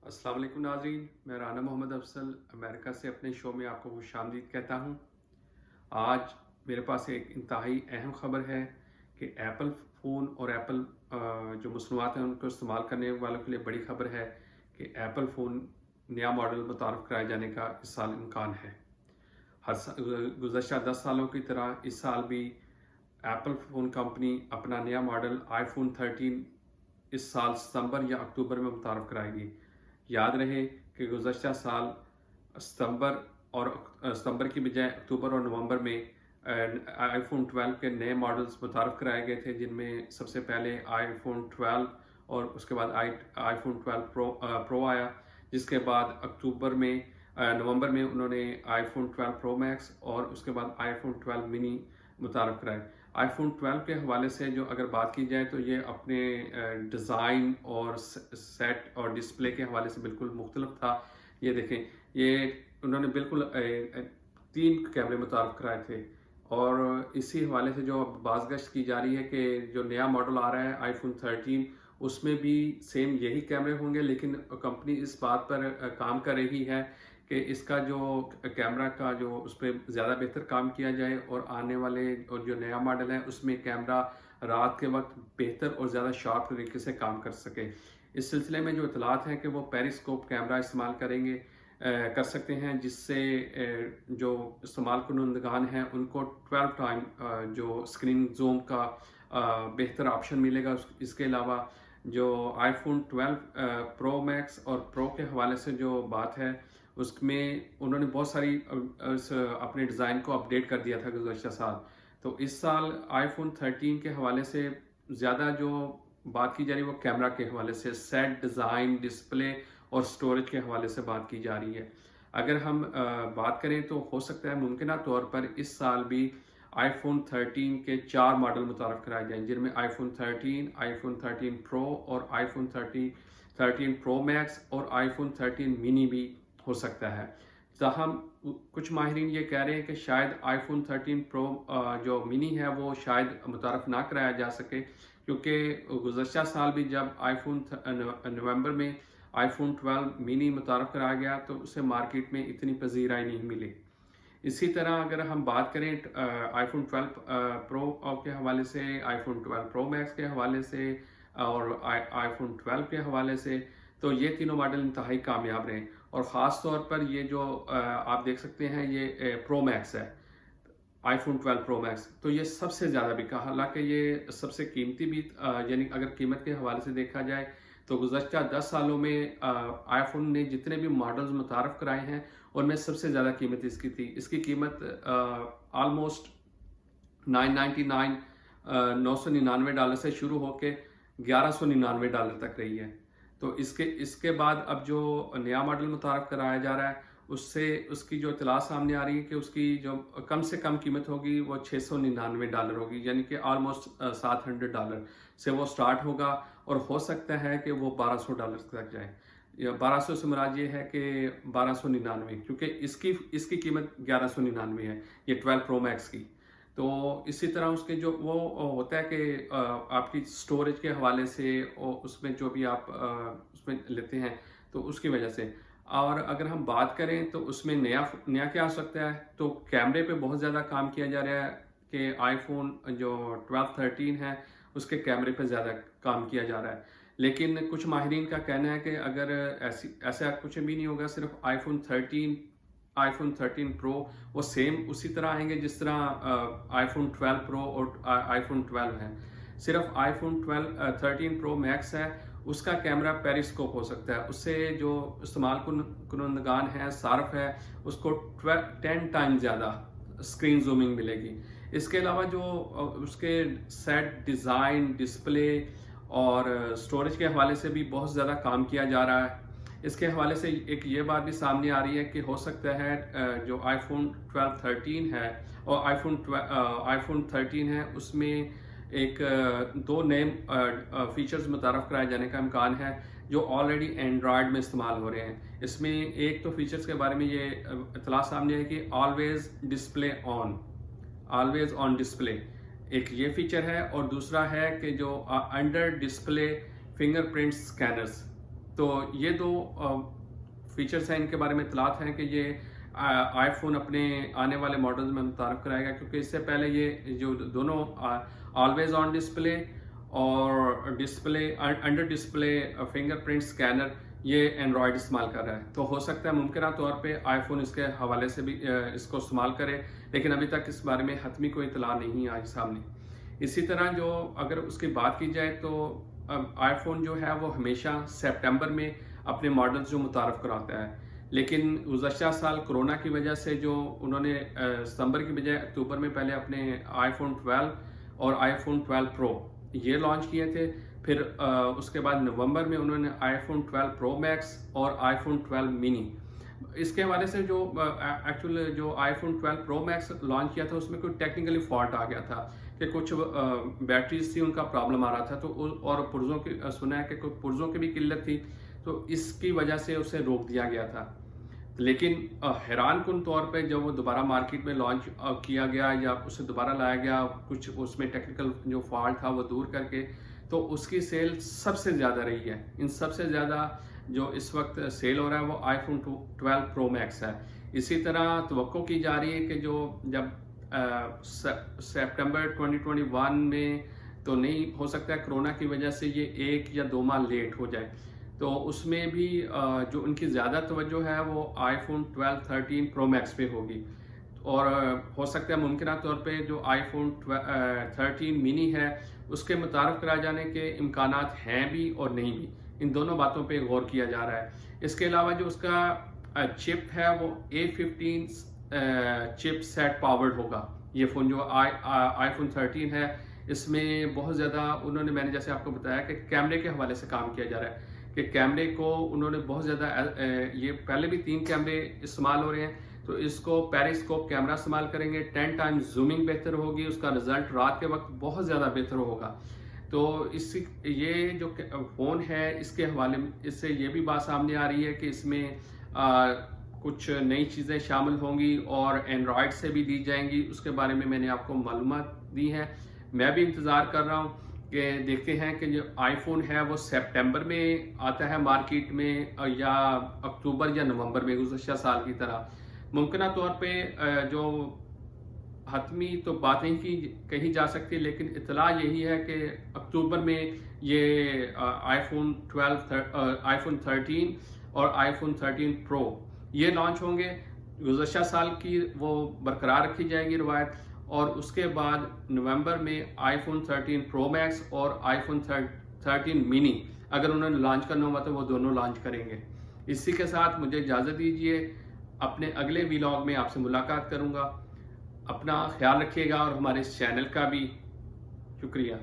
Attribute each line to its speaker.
Speaker 1: अस्सलाम वालेकुम नाज़रीन, मैं राना मोहम्मद अफसल अमेरिका से अपने शो में आपको खुशामदीद कहता हूँ। आज मेरे पास एक इंतहाई अहम ख़बर है कि एप्पल फ़ोन और एप्पल जो मसनूआत हैं उनको इस्तेमाल करने वालों के लिए बड़ी ख़बर है कि एप्पल फ़ोन नया मॉडल मुतारफ़ कराए जाने का इस साल इम्कान है। गुज़श्ता 10 सालों की तरह इस साल भी एप्पल फ़ोन कंपनी अपना नया मॉडल आईफोन 13 इस साल सितंबर या अक्टूबर में मुतारफ़ कराएगी। याद रहे कि गुज़श्ता साल सितंबर की बजाय अक्टूबर और नवंबर में आईफोन 12 के नए मॉडल्स मुतारफ़ कराए गए थे, जिनमें सबसे पहले आईफोन 12 और उसके बाद आईफोन 12 प्रो आया, जिसके बाद नवंबर में उन्होंने आईफोन 12 प्रो मैक्स और उसके बाद आईफोन 12 मिनी मुतारफ़ कराए। आईफोन 12 के हवाले से जो अगर बात की जाए तो ये अपने डिज़ाइन और सेट और डिस्प्ले के हवाले से बिल्कुल मुख्तलिफ था। ये देखें, ये उन्होंने बिल्कुल 3 कैमरे मुतारफ़ कराए थे और इसी हवाले से जो अब बाज़गश्त की जा रही है कि जो नया मॉडल आ रहा है आईफोन 13 उसमें भी सेम यही कैमरे होंगे, लेकिन कंपनी इस बात पर काम कर रही है कि इसका जो कैमरा का जो उस पर ज़्यादा बेहतर काम किया जाए और आने वाले और जो नया मॉडल है उसमें कैमरा रात के वक्त बेहतर और ज़्यादा शार्प तरीके से काम कर सके। इस सिलसिले में जो इतलात हैं कि वो पेरिस्कोप कैमरा इस्तेमाल कर सकते हैं, जिससे जो इस्तेमाल कुनंदगान हैं उनको 12 टाइम जो स्क्रीन जूम का बेहतर ऑप्शन मिलेगा। इसके अलावा जो आईफोन 12 प्रो मैक्स और प्रो के हवाले से जो बात है उसमें उन्होंने बहुत सारी अपने डिज़ाइन को अपडेट कर दिया था गुज़श्ता साल। तो इस साल आईफोन 13 के हवाले से ज़्यादा जो बात की जा रही है वो कैमरा के हवाले से, सेट, डिज़ाइन, डिस्प्ले और स्टोरेज के हवाले से बात की जा रही है। अगर हम बात करें तो हो सकता है मुमकिना तौर पर इस साल भी आईफोन 13 के 4 मॉडल मुतारफ़ कराए जाएँ, जिनमें आईफोन 13, आईफोन 13 प्रो और आईफोन 13 प्रो मैक्स और आईफोन 13 मिनी भी हो सकता है। ताहम कुछ माहिरीन ये कह रहे हैं कि शायद आईफोन 13 प्रो जो मिनी है वो शायद मुतारफ़ ना कराया जा सके, क्योंकि गुज़श्ता साल भी जब नवंबर में आईफोन 12 मिनी मुतारफ़ कराया गया तो उसे मार्केट में इतनी पज़ीराई नहीं मिली। इसी तरह अगर हम बात करें आईफोन 12 प्रो के हवाले से, आईफोन 12 प्रो मैक्स के हवाले से और आईफोन 12 के हवाले से, तो ये तीनों मॉडल इंतहाई कामयाब रहे और ख़ास तौर पर ये जो आप देख सकते हैं ये प्रो मैक्स है, आईफोन 12 प्रो मैक्स, तो ये सबसे ज़्यादा बिका। हालांकि ये सबसे कीमती भी यानी अगर कीमत के हवाले से देखा जाए तो गुज़श्ता 10 सालों में आईफोन ने जितने भी मॉडल्स मुतारफ़ कराए हैं उनमें सबसे ज़्यादा कीमत इसकी थी। इसकी कीमत ऑलमोस्ट 999 $999 से शुरू होकर $1199 तक रही है। तो इसके बाद अब जो नया मॉडल मुतारफ़ कराया जा रहा है उससे उसकी जो इतला सामने आ रही है कि उसकी जो कम से कम कीमत होगी वो $699 होगी, यानी कि ऑलमोस्ट $700 से वो स्टार्ट होगा और हो सकता है कि वो $1200 तक जाए। या 1200 से मुराद ये है कि 1299, क्योंकि इसकी कीमत 1199 है, ये 12 प्रो मैक्स की। तो इसी तरह उसके जो वो होता है कि आपकी स्टोरेज के हवाले से और उसमें जो भी आप उसमें लेते हैं तो उसकी वजह से। और अगर हम बात करें तो उसमें नया क्या हो सकता है, तो कैमरे पे बहुत ज़्यादा काम किया जा रहा है कि आईफोन जो 12 13 है उसके कैमरे पे ज़्यादा काम किया जा रहा है। लेकिन कुछ माहिरीन का कहना है कि अगर ऐसा कुछ भी नहीं होगा, सिर्फ आईफोन 13 प्रो वो सेम उसी तरह आएंगे जिस तरह आईफोन 12 प्रो और आईफोन 12 है। सिर्फ आईफोन 13 प्रो मैक्स है, उसका कैमरा पेरिस्कोप हो सकता है, उससे जो इस्तेमाल कुनंदगान है, सार्फ है, उसको 10 टाइम ज़्यादा स्क्रीन जूमिंग मिलेगी। इसके अलावा जो उसके सेट, डिज़ाइन, डिस्प्ले और स्टोरेज के हवाले से भी बहुत ज़्यादा काम किया जा रहा है। इसके हवाले से एक ये बात भी सामने आ रही है कि हो सकता है जो आईफोन 12 13 है और आईफोन 13 है उसमें एक दो नए फीचर्स मुतारफ़ कराए जाने का इम्कान है जो ऑलरेडी एंड्रॉयड में इस्तेमाल हो रहे हैं। इसमें एक तो फीचर्स के बारे में ये इतला सामने है कि ऑलवेज ऑन डिस्प्ले, एक ये फीचर है, और दूसरा है कि जो अंडर डिस्प्ले फिंगरप्रिंट स्कैनर्स, تو یہ دو فیچرز ہیں، ان کے بارے میں اطلاعات ہیں کہ یہ آئی فون اپنے آنے والے ماڈلز میں متعارف کرائے گا، کیونکہ اس سے پہلے یہ جو دونوں آلویز آن ڈسپلے اور display under display finger print scanner یہ اینڈرائڈ استعمال کر رہا ہے. تو ہو سکتا ہے ممکنہ طور پہ آئی فون اس کے حوالے سے بھی اس کو استعمال کرے، لیکن ابھی تک اس بارے میں حتمی کوئی اطلاع نہیں آئی سامنے. اسی طرح جو اگر اس کی بات کی جائے تو آئی فون جو ہے وہ ہمیشہ سپٹمبر میں اپنے ماڈلز جو متعارف کراتا ہے، لیکن گزشتہ سال کرونا کی وجہ سے جو انہوں نے ستمبر کی بجائے اکتوبر میں پہلے اپنے آئی فون 12 اور آئی فون 12 پرو یہ لانچ کیے تھے. پھر اس کے بعد نومبر میں انہوں نے آئی فون 12 پرو میکس اور آئی فون 12 منی. اس کے حوالے سے جو ایکچوئل جو آئی فون 12 پرو میکس لانچ کیا تھا اس میں کوئی ٹیکنیکلی فالٹ آ گیا تھا کہ کچھ بیٹریز تھی ان کا پرابلم آ رہا تھا، تو اور پرزوں کی سنا ہے کہ کوئی پرزوں کی بھی قلت تھی، تو اس کی وجہ سے اسے روک دیا گیا تھا. لیکن حیران کن طور پہ جب وہ دوبارہ مارکیٹ میں لانچ کیا گیا یا اسے دوبارہ لایا گیا کچھ اس میں ٹیکنیکل جو فالٹ تھا وہ دور کر کے، تو اس کی سیل سب سے زیادہ رہی ہے. ان سب سے زیادہ جو اس وقت سیل ہو رہا ہے وہ آئی فون 12 پرو میکس ہے. اسی طرح توقع کی جا رہی ہے کہ جو جب سپٹمبر 2021 میں تو نہیں ہو سکتا ہے، کرونا کی وجہ سے یہ 1 یا 2 ماہ لیٹ ہو جائے، تو اس میں بھی جو ان کی زیادہ توجہ ہے وہ آئی فون 12 13 پرو میکس پہ ہوگی. اور ہو سکتا ہے ممکنہ طور پہ جو آئی فون 13 منی ہے اس کے متعارف کرائے جانے کے امکانات ہیں بھی اور نہیں بھی. ان دونوں باتوں پہ غور کیا جا رہا ہے. اس کے علاوہ جو اس کا چپ ہے وہ A15 چپ سیٹ پاورڈ ہوگا. یہ فون جو آئی فون 13 ہے اس میں بہت زیادہ انہوں نے، میں نے جیسے آپ کو بتایا کہ کیمرے کے حوالے سے کام کیا جا رہا ہے کہ کیمرے کو انہوں نے بہت زیادہ یہ پہلے بھی 3 کیمرے استعمال ہو رہے ہیں، تو اس کو پیریسکوپ کیمرہ استعمال کریں گے، 10 ٹائم زومنگ بہتر ہوگی، اس کا رزلٹ رات کے وقت بہت زیادہ بہتر ہوگا. تو یہ جو فون ہے اس کے حوالے اس سے یہ بھی بات سامنے آ رہی ہے کہ اس میں کچھ نئی چیزیں شامل ہوں گی اور اینڈرائڈ سے بھی دی جائیں گی. اس کے بارے میں نے آپ کو معلومات دی ہیں. میں بھی انتظار کر رہا ہوں کہ دیکھتے ہیں کہ جو آئی فون ہے وہ سپٹمبر میں آتا ہے مارکیٹ میں یا اکتوبر یا نومبر میں گزشتہ سال کی طرح. ممکنہ طور پہ جو حتمی تو بات نہیں کہی جا سکتی، لیکن اطلاع یہی ہے کہ اکتوبر میں یہ آئی فون 13 اور آئی فون 13 پرو یہ لانچ ہوں گے. گزشتہ سال کی وہ برقرار رکھی جائے گی روایت، اور اس کے بعد نومبر میں آئی فون 13 پرو میکس اور آئی فون 13 منی اگر انہوں نے لانچ کرنا ہوا تو وہ دونوں لانچ کریں گے. اسی کے ساتھ مجھے اجازت دیجیے، اپنے اگلے ویلاگ میں آپ سے ملاقات کروں گا. اپنا خیال رکھیے گا اور ہمارے اس چینل کا بھی. شکریہ.